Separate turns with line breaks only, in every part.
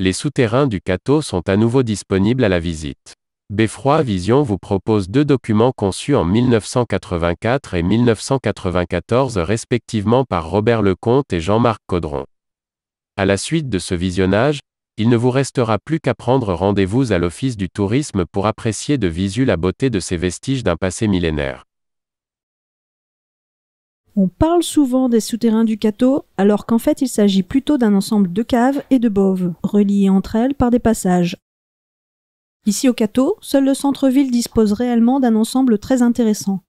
Les souterrains du Cateau sont à nouveau disponibles à la visite. Beffroi Vision vous propose 2 documents conçus en 1984 et 1994 respectivement par Robert Lecomte et Jean-Marc Caudron. À la suite de ce visionnage, il ne vous restera plus qu'à prendre rendez-vous à l'Office du tourisme pour apprécier de visu la beauté de ces vestiges d'un passé millénaire.
On parle souvent des souterrains du Cateau, alors qu'en fait il s'agit plutôt d'un ensemble de caves et de boves, reliées entre elles par des passages. Ici au Cateau, seul le centre-ville dispose réellement d'un ensemble très intéressant.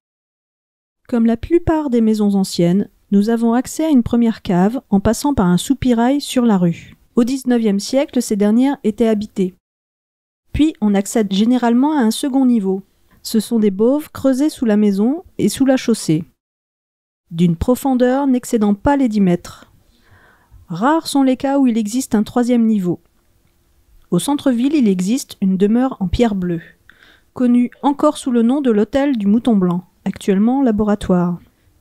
Comme la plupart des maisons anciennes, nous avons accès à une première cave en passant par un soupirail sur la rue. Au XIXe siècle, ces dernières étaient habitées. Puis on accède généralement à un second niveau. Ce sont des boves creusées sous la maison et sous la chaussée, d'une profondeur n'excédant pas les 10 mètres. Rares sont les cas où il existe un troisième niveau. Au centre-ville, il existe une demeure en pierre bleue, connue encore sous le nom de l'hôtel du Mouton Blanc, actuellement laboratoire.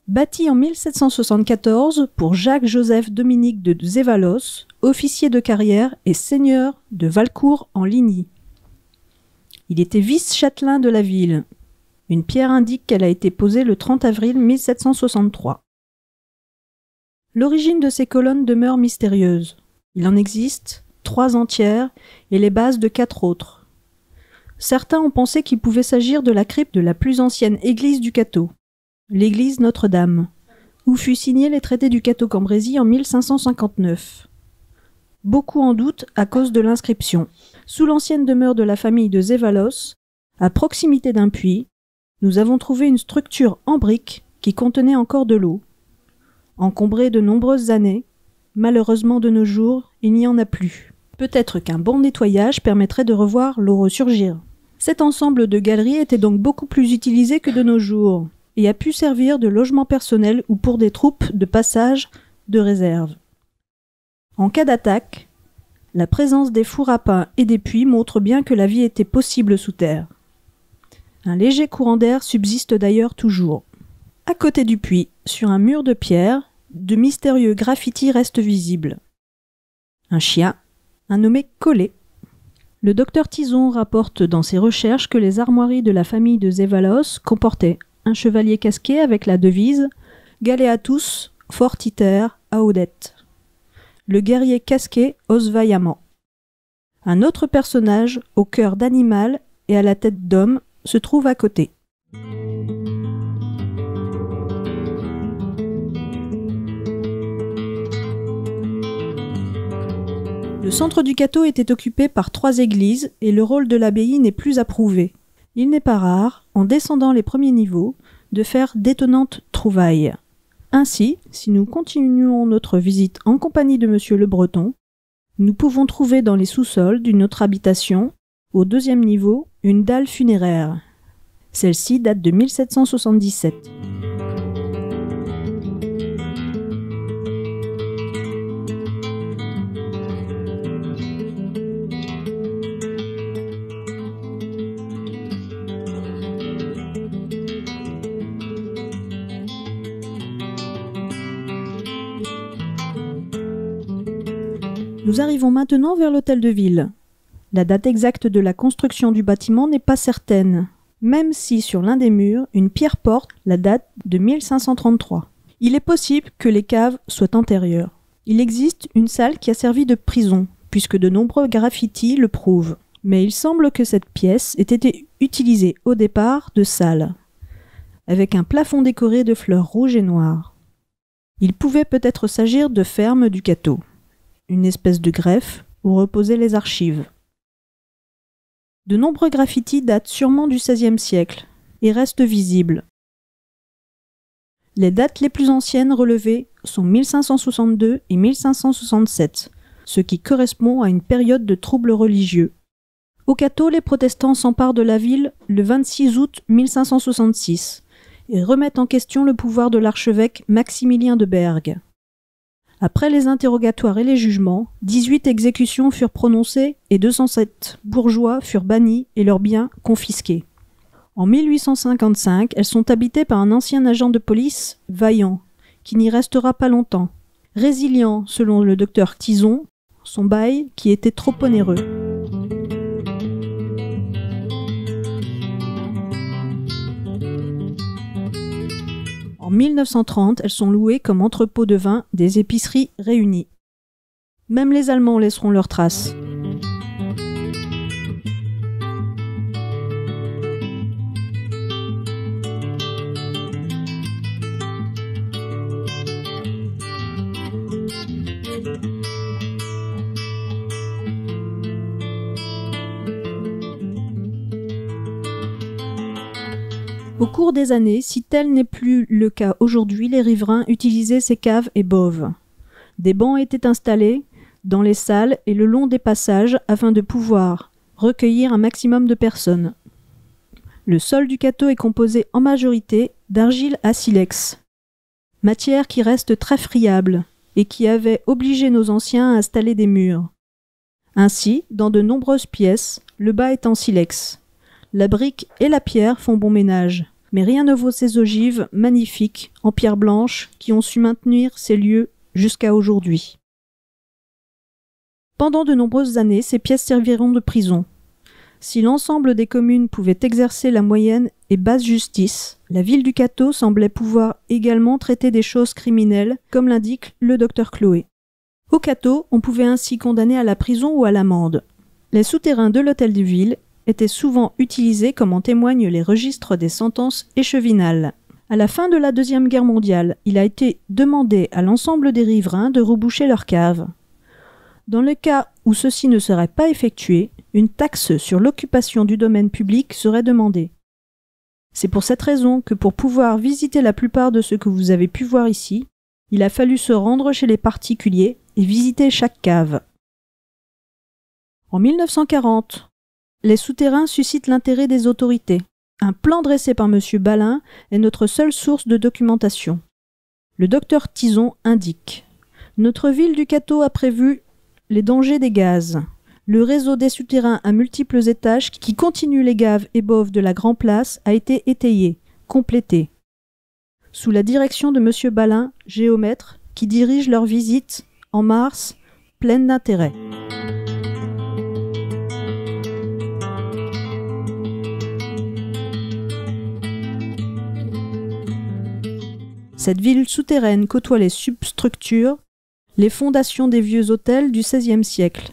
Bâti en 1774 pour Jacques-Joseph Dominique de Zévalos, officier de carrière et seigneur de Valcourt en Ligny. Il était vice-châtelain de la ville. Une pierre indique qu'elle a été posée le 30 avril 1763. L'origine de ces colonnes demeure mystérieuse. Il en existe 3 entières et les bases de 4 autres. Certains ont pensé qu'il pouvait s'agir de la crypte de la plus ancienne église du Cateau, l'église Notre-Dame, où fut signé les traités du Cateau-Cambrésis en 1559. Beaucoup en doutent à cause de l'inscription. Sous l'ancienne demeure de la famille de Zévalos, à proximité d'un puits, nous avons trouvé une structure en briques qui contenait encore de l'eau. Encombrée de nombreuses années, malheureusement de nos jours, il n'y en a plus. Peut-être qu'un bon nettoyage permettrait de revoir l'eau ressurgir. Cet ensemble de galeries était donc beaucoup plus utilisé que de nos jours, et a pu servir de logement personnel ou pour des troupes de passage de réserve. En cas d'attaque, la présence des fours à pain et des puits montre bien que la vie était possible sous terre. Un léger courant d'air subsiste d'ailleurs toujours. À côté du puits, sur un mur de pierre, de mystérieux graffitis restent visibles. Un chien, un nommé Collet. Le docteur Tison rapporte dans ses recherches que les armoiries de la famille de Zévalos comportaient un chevalier casqué avec la devise « Galeatus fortiter audet ». Le guerrier casqué ose vaillamment. Un autre personnage, au cœur d'animal et à la tête d'homme, se trouve à côté. Le centre du Cateau était occupé par 3 églises et le rôle de l'abbaye n'est plus à prouver. Il n'est pas rare, en descendant les premiers niveaux, de faire d'étonnantes trouvailles. Ainsi, si nous continuons notre visite en compagnie de Monsieur Le Breton, nous pouvons trouver dans les sous-sols d'une autre habitation, au 2e niveau, une dalle funéraire. Celle-ci date de 1777. Nous arrivons maintenant vers l'hôtel de ville. La date exacte de la construction du bâtiment n'est pas certaine, même si sur l'un des murs, une pierre porte la date de 1533. Il est possible que les caves soient antérieures. Il existe une salle qui a servi de prison, puisque de nombreux graffitis le prouvent. Mais il semble que cette pièce ait été utilisée au départ de salle, avec un plafond décoré de fleurs rouges et noires. Il pouvait peut-être s'agir de ferme du Cateau, une espèce de greffe où reposaient les archives. De nombreux graffitis datent sûrement du XVIe siècle et restent visibles. Les dates les plus anciennes relevées sont 1562 et 1567, ce qui correspond à une période de troubles religieux. Au Cateau, les protestants s'emparent de la ville le 26 août 1566 et remettent en question le pouvoir de l'archevêque Maximilien de Bergue. Après les interrogatoires et les jugements, 18 exécutions furent prononcées et 207 bourgeois furent bannis et leurs biens confisqués. En 1855, elles sont habitées par un ancien agent de police, Vaillant, qui n'y restera pas longtemps. Résilient, selon le docteur Tison, son bail qui était trop onéreux. En 1930, elles sont louées comme entrepôt de vin des épiceries réunies. Même les Allemands laisseront leurs traces. Au cours des années, si tel n'est plus le cas aujourd'hui, les riverains utilisaient ces caves et boves. Des bancs étaient installés dans les salles et le long des passages afin de pouvoir recueillir un maximum de personnes. Le sol du Cateau est composé en majorité d'argile à silex, matière qui reste très friable et qui avait obligé nos anciens à installer des murs. Ainsi, dans de nombreuses pièces, le bas est en silex. La brique et la pierre font bon ménage, mais rien ne vaut ces ogives magnifiques en pierre blanche qui ont su maintenir ces lieux jusqu'à aujourd'hui. Pendant de nombreuses années, ces pièces serviront de prison. Si l'ensemble des communes pouvait exercer la moyenne et basse justice, la ville du Cateau semblait pouvoir également traiter des choses criminelles, comme l'indique le docteur Chloé. Au Cateau, on pouvait ainsi condamner à la prison ou à l'amende. Les souterrains de l'hôtel de ville étaient souvent utilisés comme en témoignent les registres des sentences échevinales. À la fin de la Deuxième Guerre mondiale, il a été demandé à l'ensemble des riverains de reboucher leurs caves. Dans le cas où ceci ne serait pas effectué, une taxe sur l'occupation du domaine public serait demandée. C'est pour cette raison que pour pouvoir visiter la plupart de ce que vous avez pu voir ici, il a fallu se rendre chez les particuliers et visiter chaque cave. En 1940, les souterrains suscitent l'intérêt des autorités. Un plan dressé par M. Balin est notre seule source de documentation. Le docteur Tison indique « Notre ville du Cateau a prévu les dangers des gaz. Le réseau des souterrains à multiples étages qui continue les gaves et boves de la Grand Place a été étayé, complété. Sous la direction de M. Balin, géomètre, qui dirige leur visite en mars, pleine d'intérêt. » Cette ville souterraine côtoie les substructures, les fondations des vieux hôtels du XVIe siècle,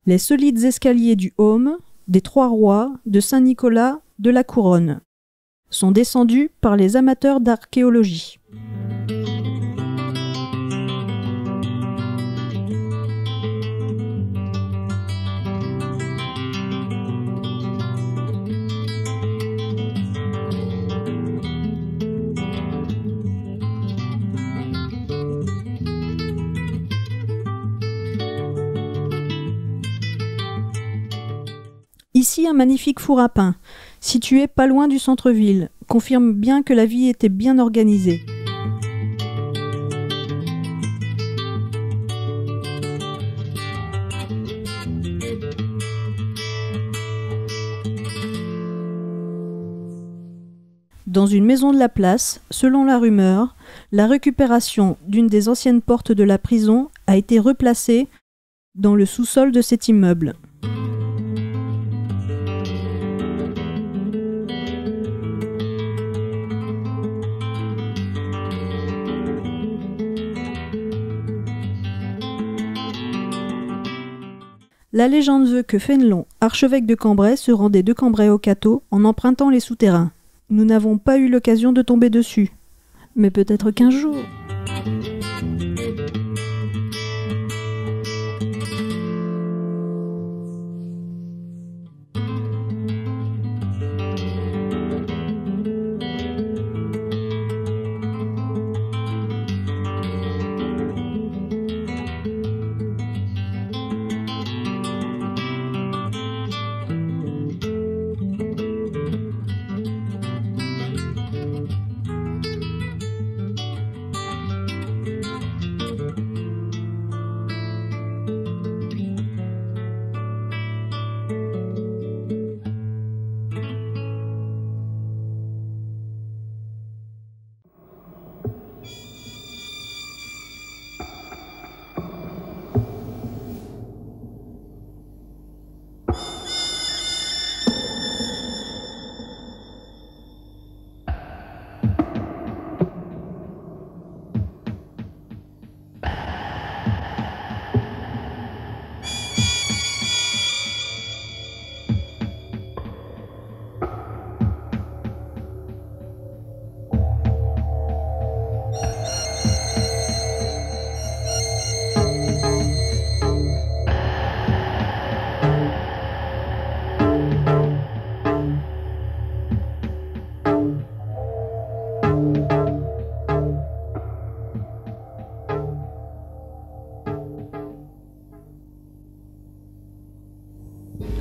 les solides escaliers du Haume, des Trois-Rois, de Saint-Nicolas, de la Couronne, sont descendus par les amateurs d'archéologie. Ici, un magnifique four à pain, situé pas loin du centre-ville, confirme bien que la vie était bien organisée. Dans une maison de la place, selon la rumeur, la récupération d'une des anciennes portes de la prison a été replacée dans le sous-sol de cet immeuble. La légende veut que Fénelon, archevêque de Cambrai, se rendait de Cambrai au Cateau en empruntant les souterrains. Nous n'avons pas eu l'occasion de tomber dessus. Mais peut-être qu'un jour...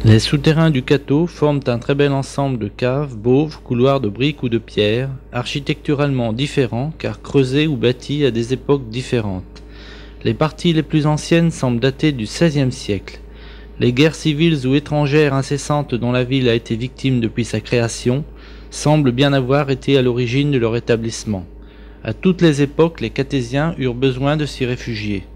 Les souterrains du Cateau forment un très bel ensemble de caves, bauves, couloirs de briques ou de pierre, architecturalement différents car creusés ou bâtis à des époques différentes. Les parties les plus anciennes semblent dater du XVIe siècle. Les guerres civiles ou étrangères incessantes dont la ville a été victime depuis sa création semblent bien avoir été à l'origine de leur établissement. À toutes les époques, les Catésiens eurent besoin de s'y réfugier.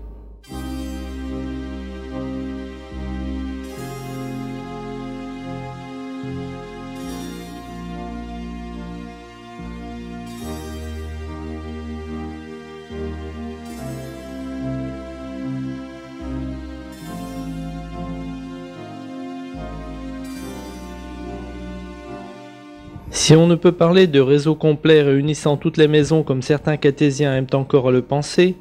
Si on ne peut parler de réseau complet réunissant toutes les maisons comme certains Catésiens aiment encore à le penser,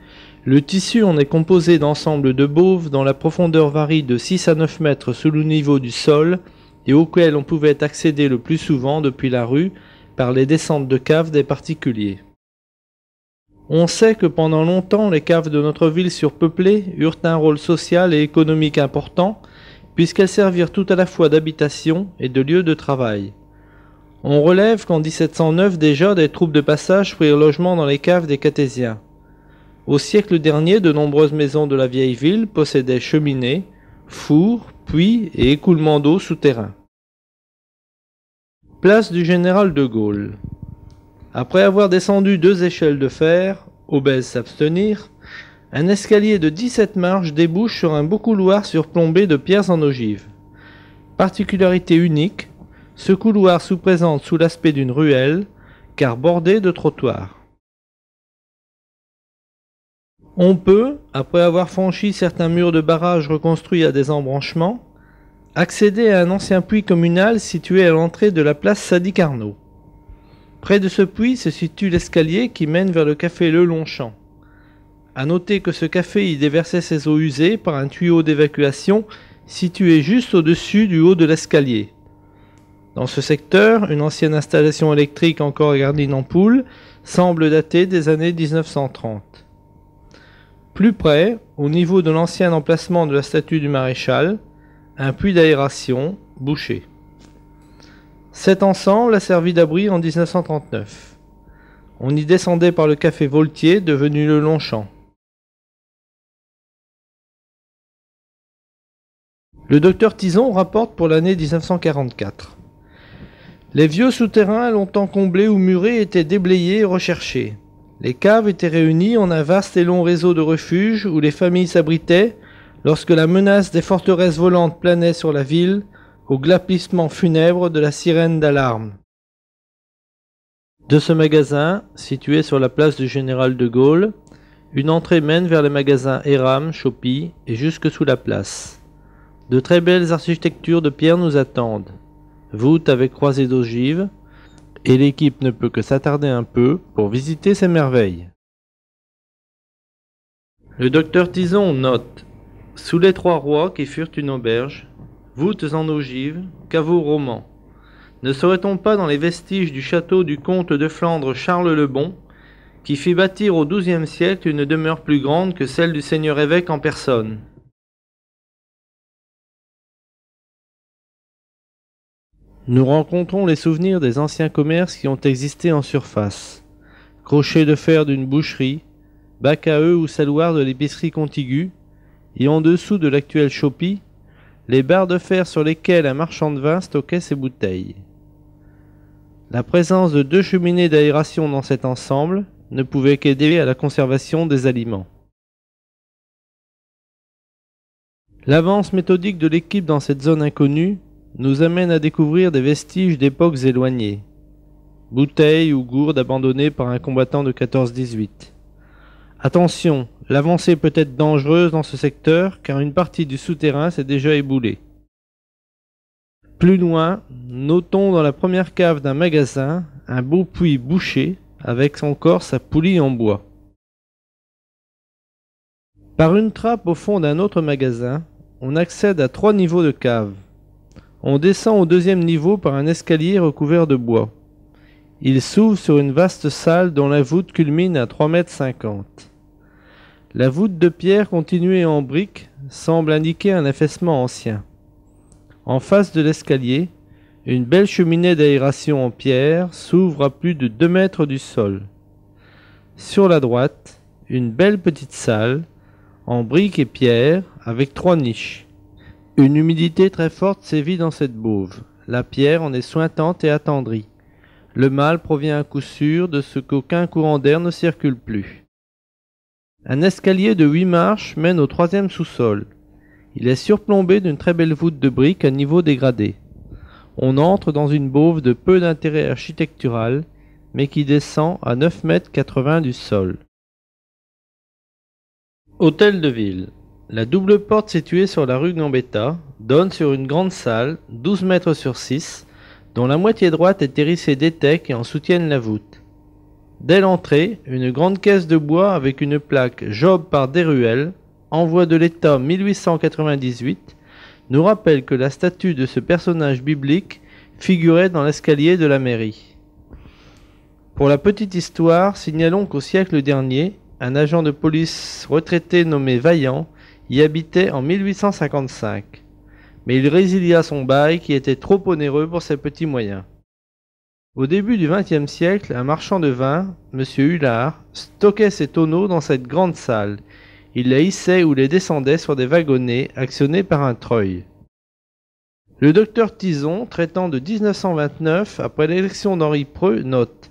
le tissu en est composé d'ensembles de bauves dont la profondeur varie de 6 à 9 mètres sous le niveau du sol et auxquels on pouvait accéder le plus souvent depuis la rue par les descentes de caves des particuliers. On sait que pendant longtemps les caves de notre ville surpeuplée eurent un rôle social et économique important puisqu'elles servirent tout à la fois d'habitation et de lieu de travail. On relève qu'en 1709 déjà des troupes de passage prirent logement dans les caves des Catésiens. Au siècle dernier, de nombreuses maisons de la vieille ville possédaient cheminées, fours, puits et écoulements d'eau souterrains. Place du Général de Gaulle. Après avoir descendu 2 échelles de fer, obèse s'abstenir, un escalier de 17 marches débouche sur un beau couloir surplombé de pierres en ogive. Particularité unique, ce couloir se présente sous l'aspect d'une ruelle, car bordé de trottoirs. On peut, après avoir franchi certains murs de barrage reconstruits à des embranchements, accéder à un ancien puits communal situé à l'entrée de la place Sadi-Carnot. Près de ce puits se situe l'escalier qui mène vers le café Le Longchamp. À noter que ce café y déversait ses eaux usées par un tuyau d'évacuation situé juste au-dessus du haut de l'escalier. Dans ce secteur, une ancienne installation électrique encore garnie d'ampoule semble dater des années 1930. Plus près, au niveau de l'ancien emplacement de la statue du maréchal, un puits d'aération, bouché. Cet ensemble a servi d'abri en 1939. On y descendait par le café Voltier, devenu le Longchamp. Le docteur Tison rapporte pour l'année 1944. Les vieux souterrains longtemps comblés ou murés étaient déblayés et recherchés. Les caves étaient réunies en un vaste et long réseau de refuges où les familles s'abritaient lorsque la menace des forteresses volantes planait sur la ville au glapissement funèbre de la sirène d'alarme. De ce magasin, situé sur la place du Général de Gaulle, une entrée mène vers les magasins Eram, Chopi et jusque sous la place. De très belles architectures de pierre nous attendent. Voûte avec croisée d'ogives, et l'équipe ne peut que s'attarder un peu pour visiter ces merveilles. Le docteur Tison note: sous les 3 rois qui furent une auberge, voûtes en ogives, caveaux romans. Ne serait-on pas dans les vestiges du château du comte de Flandre Charles le Bon, qui fit bâtir au XIIe siècle une demeure plus grande que celle du seigneur évêque en personne? Nous rencontrons les souvenirs des anciens commerces qui ont existé en surface. Crochets de fer d'une boucherie, bac à œufs ou saloirs de l'épicerie contiguë, et en dessous de l'actuel Chopi, les barres de fer sur lesquelles un marchand de vin stockait ses bouteilles. La présence de 2 cheminées d'aération dans cet ensemble ne pouvait qu'aider à la conservation des aliments. L'avance méthodique de l'équipe dans cette zone inconnue nous amène à découvrir des vestiges d'époques éloignées. Bouteilles ou gourdes abandonnées par un combattant de 14-18. Attention, l'avancée peut être dangereuse dans ce secteur car une partie du souterrain s'est déjà éboulée. Plus loin, notons dans la première cave d'un magasin un beau puits bouché avec encore sa poulie en bois. Par une trappe au fond d'un autre magasin, on accède à 3 niveaux de cave. On descend au 2e niveau par un escalier recouvert de bois. Il s'ouvre sur une vaste salle dont la voûte culmine à 3,50 m. La voûte de pierre continuée en briques semble indiquer un affaissement ancien. En face de l'escalier, une belle cheminée d'aération en pierre s'ouvre à plus de 2 mètres du sol. Sur la droite, une belle petite salle, en briques et pierre, avec 3 niches. Une humidité très forte sévit dans cette bauve. La pierre en est suintante et attendrie. Le mal provient à coup sûr de ce qu'aucun courant d'air ne circule plus. Un escalier de 8 marches mène au 3e sous-sol. Il est surplombé d'une très belle voûte de briques à niveau dégradé. On entre dans une bauve de peu d'intérêt architectural, mais qui descend à 9,80 m du sol. Hôtel de ville. La double porte située sur la rue Gambetta donne sur une grande salle, 12 mètres sur 6, dont la moitié droite est hérissée d'étais qui en soutiennent la voûte. Dès l'entrée, une grande caisse de bois avec une plaque Job par Desruelles, envoi de l'État 1898, nous rappelle que la statue de ce personnage biblique figurait dans l'escalier de la mairie. Pour la petite histoire, signalons qu'au siècle dernier, un agent de police retraité nommé Vaillant y habitait en 1855. Mais il résilia son bail qui était trop onéreux pour ses petits moyens. Au début du XXe siècle, un marchand de vin, M. Hullard, stockait ses tonneaux dans cette grande salle. Il les hissait ou les descendait sur des wagonnets actionnés par un treuil. Le docteur Tison, traitant de 1929 après l'élection d'Henri Preux, note: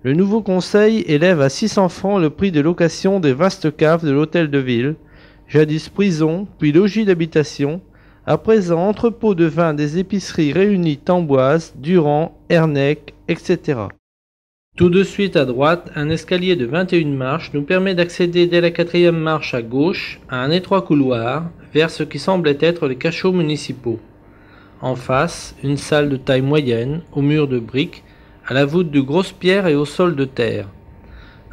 le nouveau conseil élève à 600 francs le prix de location des vastes caves de l'hôtel de ville, jadis prison, puis logis d'habitation, à présent entrepôt de vin des épiceries réunies Tamboise, Durand, Ernec, etc. Tout de suite à droite, un escalier de 21 marches nous permet d'accéder dès la 4e marche à gauche à un étroit couloir vers ce qui semblait être les cachots municipaux. En face, une salle de taille moyenne, aux murs de briques, à la voûte de grosses pierres et au sol de terre.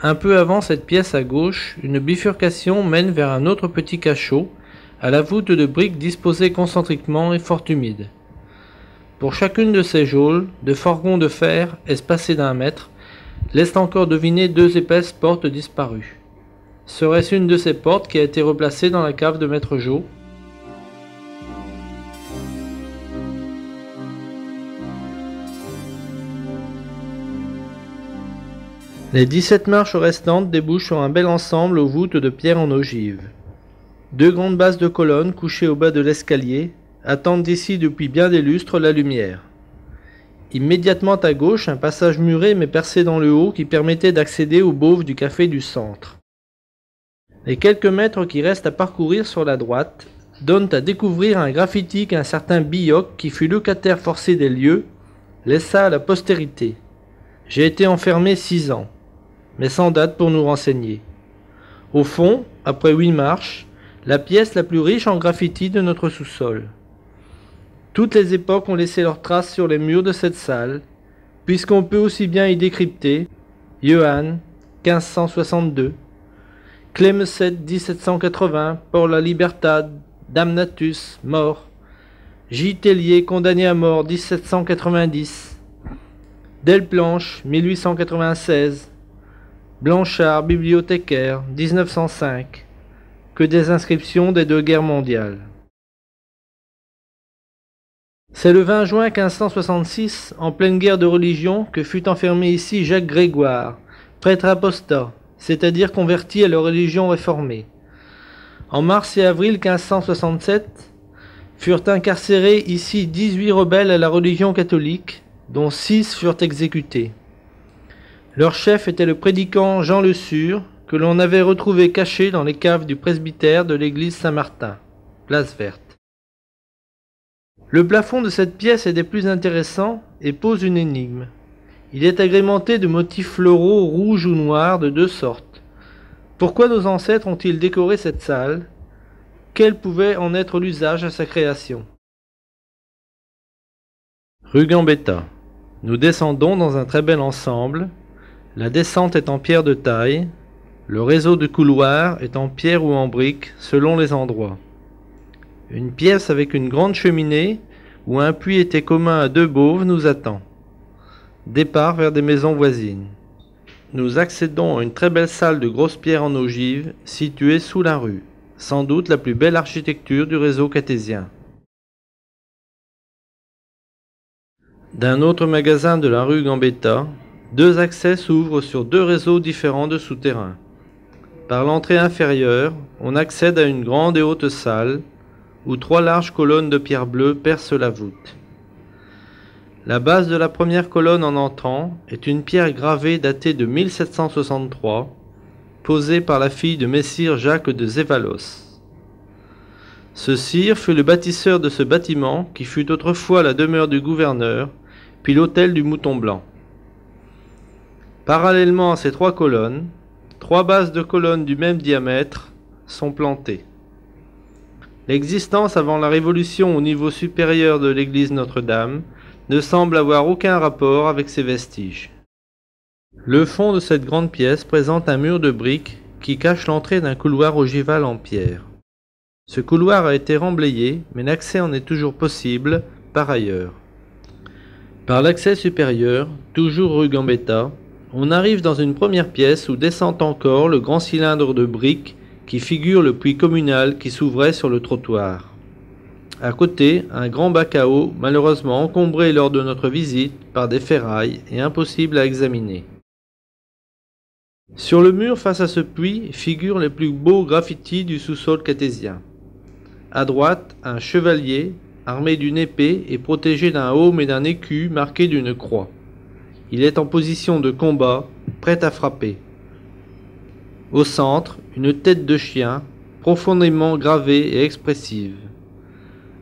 Un peu avant cette pièce à gauche, une bifurcation mène vers un autre petit cachot, à la voûte de briques disposées concentriquement et fort humide. Pour chacune de ces geôles, de forgons de fer espacés d'1 mètre, laissent encore deviner 2 épaisses portes disparues. Serait-ce une de ces portes qui a été replacée dans la cave de Maître Jo? Les 17 marches restantes débouchent sur un bel ensemble aux voûtes de pierre en ogive. 2 grandes bases de colonnes couchées au bas de l'escalier attendent d'ici depuis bien des lustres la lumière. Immédiatement à gauche, un passage muré mais percé dans le haut qui permettait d'accéder aux bauves du café du centre. Les quelques mètres qui restent à parcourir sur la droite donnent à découvrir un graffiti qu'un certain Billoc, qui fut locataire forcé des lieux, laissa à la postérité. J'ai été enfermé 6 ans, mais sans date pour nous renseigner. Au fond, après 8 marches, la pièce la plus riche en graffiti de notre sous-sol. Toutes les époques ont laissé leurs traces sur les murs de cette salle, puisqu'on peut aussi bien y décrypter Johann, 1562, Clemeset, 1780, pour la Libertad, Damnatus, mort, J. Tellier, condamné à mort, 1790, Delplanche, 1896, Blanchard, bibliothécaire, 1905, que des inscriptions des 2 guerres mondiales. C'est le 20 juin 1566, en pleine guerre de religion, que fut enfermé ici Jacques Grégoire, prêtre apostat, c'est-à-dire converti à la religion réformée. En mars et avril 1567, furent incarcérés ici 18 rebelles à la religion catholique, dont 6 furent exécutés. Leur chef était le prédicant Jean Le Sûr, que l'on avait retrouvé caché dans les caves du presbytère de l'église Saint-Martin, place verte. Le plafond de cette pièce est des plus intéressants et pose une énigme. Il est agrémenté de motifs floraux rouges ou noirs de 2 sortes. Pourquoi nos ancêtres ont-ils décoré cette salle? Quel pouvait en être l'usage à sa création? Rue Gambetta. Nous descendons dans un très bel ensemble. La descente est en pierre de taille. Le réseau de couloirs est en pierre ou en brique, selon les endroits. Une pièce avec une grande cheminée, où un puits était commun à 2 bauves, nous attend. Départ vers des maisons voisines. Nous accédons à une très belle salle de grosses pierres en ogive, située sous la rue, sans doute la plus belle architecture du réseau cartésien. D'un autre magasin de la rue Gambetta, deux accès s'ouvrent sur deux réseaux différents de souterrains. Par l'entrée inférieure, on accède à une grande et haute salle où trois larges colonnes de pierre bleue percent la voûte. La base de la première colonne en entrant est une pierre gravée datée de 1763, posée par la fille de messire Jacques de Zévalos. Ce sire fut le bâtisseur de ce bâtiment qui fut autrefois la demeure du gouverneur, puis l'hôtel du Mouton Blanc. Parallèlement à ces trois colonnes, trois bases de colonnes du même diamètre sont plantées. L'existence avant la Révolution au niveau supérieur de l'église Notre-Dame ne semble avoir aucun rapport avec ces vestiges. Le fond de cette grande pièce présente un mur de briques qui cache l'entrée d'un couloir ogival en pierre. Ce couloir a été remblayé, mais l'accès en est toujours possible par ailleurs. Par l'accès supérieur, toujours rue Gambetta, on arrive dans une première pièce où descend encore le grand cylindre de briques qui figure le puits communal qui s'ouvrait sur le trottoir. À côté, un grand bac à eau, malheureusement encombré lors de notre visite par des ferrailles et impossible à examiner. Sur le mur face à ce puits figurent les plus beaux graffitis du sous-sol catésien. À droite, un chevalier, armé d'une épée et protégé d'un aume et d'un écu marqué d'une croix. Il est en position de combat, prêt à frapper. Au centre, une tête de chien, profondément gravée et expressive.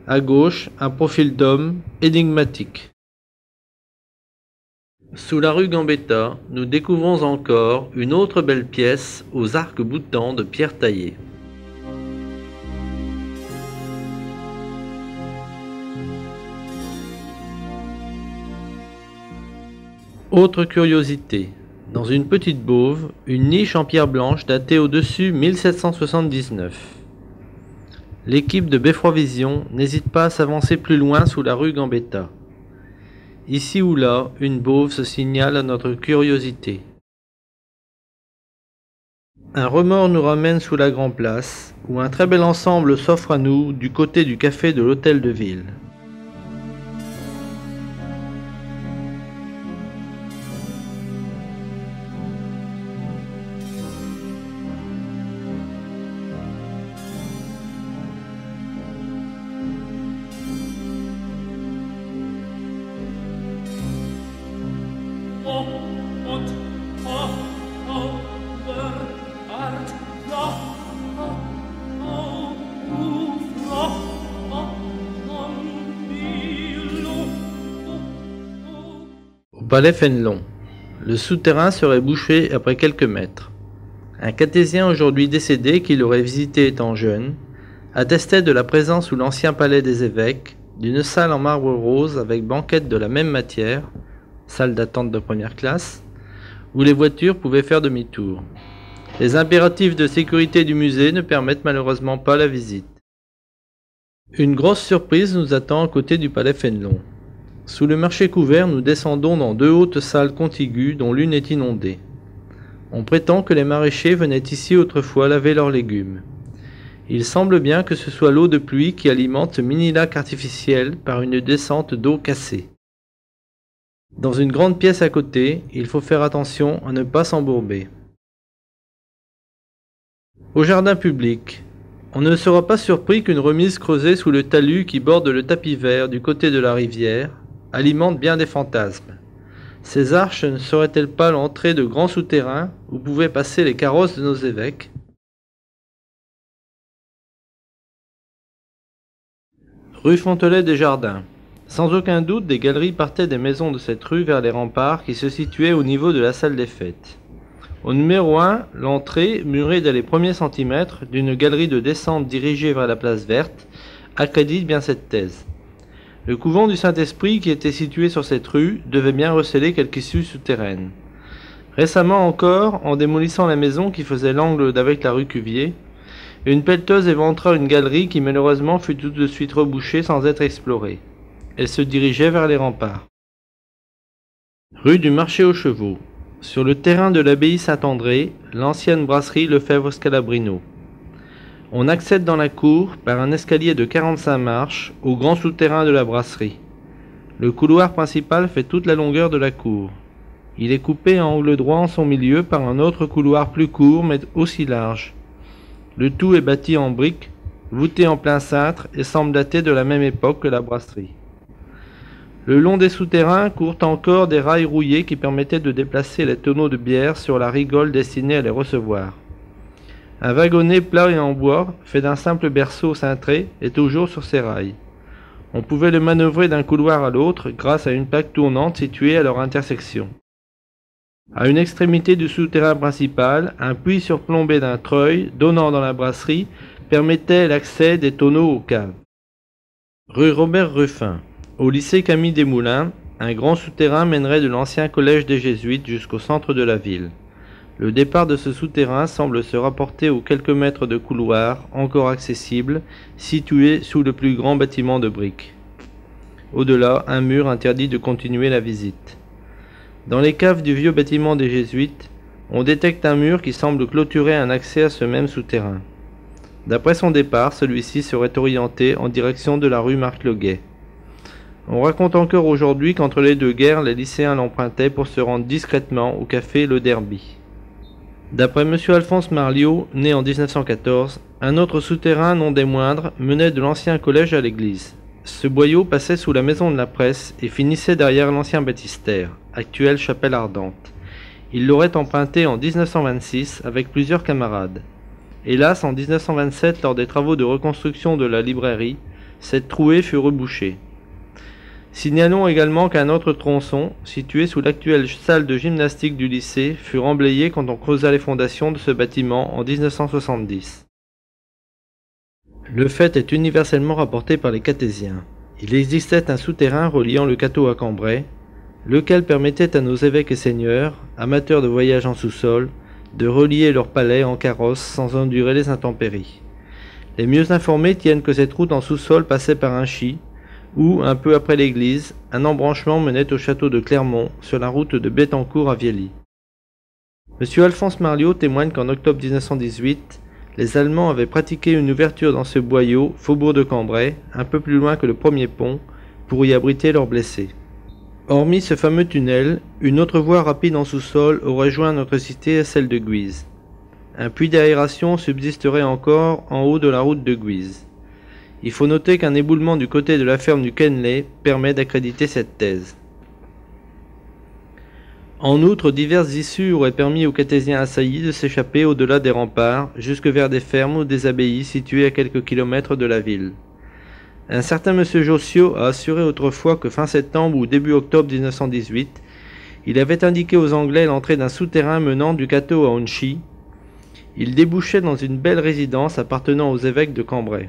À gauche, un profil d'homme, énigmatique. Sous la rue Gambetta, nous découvrons encore une autre belle pièce aux arcs-boutants de pierre taillée. Autre curiosité, dans une petite bauve, une niche en pierre blanche datée au-dessus 1779. L'équipe de Beffroi Vision n'hésite pas à s'avancer plus loin sous la rue Gambetta. Ici ou là, une bauve se signale à notre curiosité. Un remords nous ramène sous la Grand Place, où un très bel ensemble s'offre à nous du côté du café de l'Hôtel de Ville. Au palais Fénelon, le souterrain serait bouché après quelques mètres. Un catésien aujourd'hui décédé qui l'aurait visité étant jeune attestait de la présence sous l'ancien palais des évêques d'une salle en marbre rose avec banquette de la même matière, salle d'attente de première classe, où les voitures pouvaient faire demi-tour. Les impératifs de sécurité du musée ne permettent malheureusement pas la visite. Une grosse surprise nous attend à côté du palais Fénelon. Sous le marché couvert, nous descendons dans deux hautes salles contiguës dont l'une est inondée. On prétend que les maraîchers venaient ici autrefois laver leurs légumes. Il semble bien que ce soit l'eau de pluie qui alimente ce mini-lac artificiel par une descente d'eau cassée. Dans une grande pièce à côté, il faut faire attention à ne pas s'embourber. Au jardin public, on ne sera pas surpris qu'une remise creusée sous le talus qui borde le tapis vert du côté de la rivière alimente bien des fantasmes. Ces arches ne seraient-elles pas l'entrée de grands souterrains où pouvaient passer les carrosses de nos évêques? Rue Fontelet des Jardins. Sans aucun doute, des galeries partaient des maisons de cette rue vers les remparts qui se situaient au niveau de la salle des fêtes. Au numéro 1, l'entrée, murée dès les premiers centimètres, d'une galerie de descente dirigée vers la place verte, accrédite bien cette thèse. Le couvent du Saint-Esprit, qui était situé sur cette rue, devait bien receler quelque issue souterraine. Récemment encore, en démolissant la maison qui faisait l'angle d'avec la rue Cuvier, une pelleteuse éventra une galerie qui malheureusement fut tout de suite rebouchée sans être explorée. Elle se dirigeait vers les remparts. Rue du Marché aux Chevaux. Sur le terrain de l'abbaye Saint-André, l'ancienne brasserie Lefebvre Scalabrino. On accède dans la cour par un escalier de 45 marches au grand souterrain de la brasserie. Le couloir principal fait toute la longueur de la cour. Il est coupé en angle droit en son milieu par un autre couloir plus court mais aussi large. Le tout est bâti en briques, voûté en plein cintre et semble dater de la même époque que la brasserie. Le long des souterrains courent encore des rails rouillés qui permettaient de déplacer les tonneaux de bière sur la rigole destinée à les recevoir. Un wagonnet plat et en bois, fait d'un simple berceau cintré, est toujours sur ces rails. On pouvait le manœuvrer d'un couloir à l'autre grâce à une plaque tournante située à leur intersection. À une extrémité du souterrain principal, un puits surplombé d'un treuil donnant dans la brasserie permettait l'accès des tonneaux aux caves. Rue Robert Ruffin. Au lycée Camille Desmoulins, un grand souterrain mènerait de l'ancien collège des Jésuites jusqu'au centre de la ville. Le départ de ce souterrain semble se rapporter aux quelques mètres de couloir, encore accessibles, situés sous le plus grand bâtiment de briques. Au-delà, un mur interdit de continuer la visite. Dans les caves du vieux bâtiment des Jésuites, on détecte un mur qui semble clôturer un accès à ce même souterrain. D'après son départ, celui-ci serait orienté en direction de la rue Marc-Leguet. On raconte encore aujourd'hui qu'entre les deux guerres, les lycéens l'empruntaient pour se rendre discrètement au café Le Derby. D'après M. Alphonse Marliot, né en 1914, un autre souterrain, non des moindres, menait de l'ancien collège à l'église. Ce boyau passait sous la maison de la presse et finissait derrière l'ancien baptistère, actuelle chapelle ardente. Il l'aurait emprunté en 1926 avec plusieurs camarades. Hélas, en 1927, lors des travaux de reconstruction de la librairie, cette trouée fut rebouchée. Signalons également qu'un autre tronçon, situé sous l'actuelle salle de gymnastique du lycée, fut remblayé quand on creusa les fondations de ce bâtiment en 1970. Le fait est universellement rapporté par les cathésiens. Il existait un souterrain reliant le Cateau à Cambrai, lequel permettait à nos évêques et seigneurs, amateurs de voyage en sous-sol, de relier leur palais en carrosse sans endurer les intempéries. Les mieux informés tiennent que cette route en sous-sol passait par un chie, où, un peu après l'église, un embranchement menait au château de Clermont, sur la route de Bettencourt à Viely. M. Alphonse Marliot témoigne qu'en octobre 1918, les Allemands avaient pratiqué une ouverture dans ce boyau, faubourg de Cambrai, un peu plus loin que le premier pont, pour y abriter leurs blessés. Hormis ce fameux tunnel, une autre voie rapide en sous-sol aurait joint notre cité à celle de Guise. Un puits d'aération subsisterait encore en haut de la route de Guise. Il faut noter qu'un éboulement du côté de la ferme du Kenley permet d'accréditer cette thèse. En outre, diverses issues auraient permis aux cathésiens assaillis de s'échapper au-delà des remparts, jusque vers des fermes ou des abbayes situées à quelques kilomètres de la ville. Un certain M. Jossiot a assuré autrefois que fin septembre ou début octobre 1918, il avait indiqué aux Anglais l'entrée d'un souterrain menant du Cateau à Onchy. Il débouchait dans une belle résidence appartenant aux évêques de Cambrai.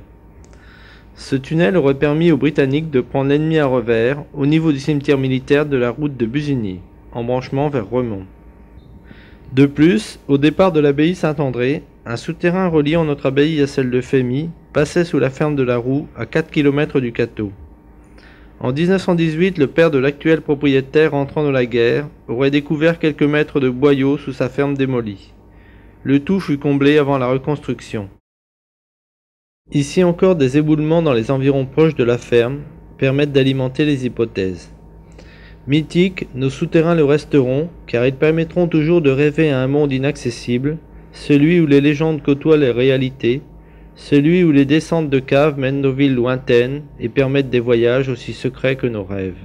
Ce tunnel aurait permis aux Britanniques de prendre l'ennemi à revers au niveau du cimetière militaire de la route de Busigny, embranchement vers Remont. De plus, au départ de l'abbaye Saint-André, un souterrain reliant notre abbaye à celle de Fémy passait sous la ferme de la Roue à 4 km du Cateau. En 1918, le père de l'actuel propriétaire rentrant de la guerre aurait découvert quelques mètres de boyaux sous sa ferme démolie. Le tout fut comblé avant la reconstruction. Ici encore, des éboulements dans les environs proches de la ferme permettent d'alimenter les hypothèses. Mythiques, nos souterrains le resteront, car ils permettront toujours de rêver à un monde inaccessible, celui où les légendes côtoient les réalités, celui où les descentes de caves mènent nos villes lointaines et permettent des voyages aussi secrets que nos rêves.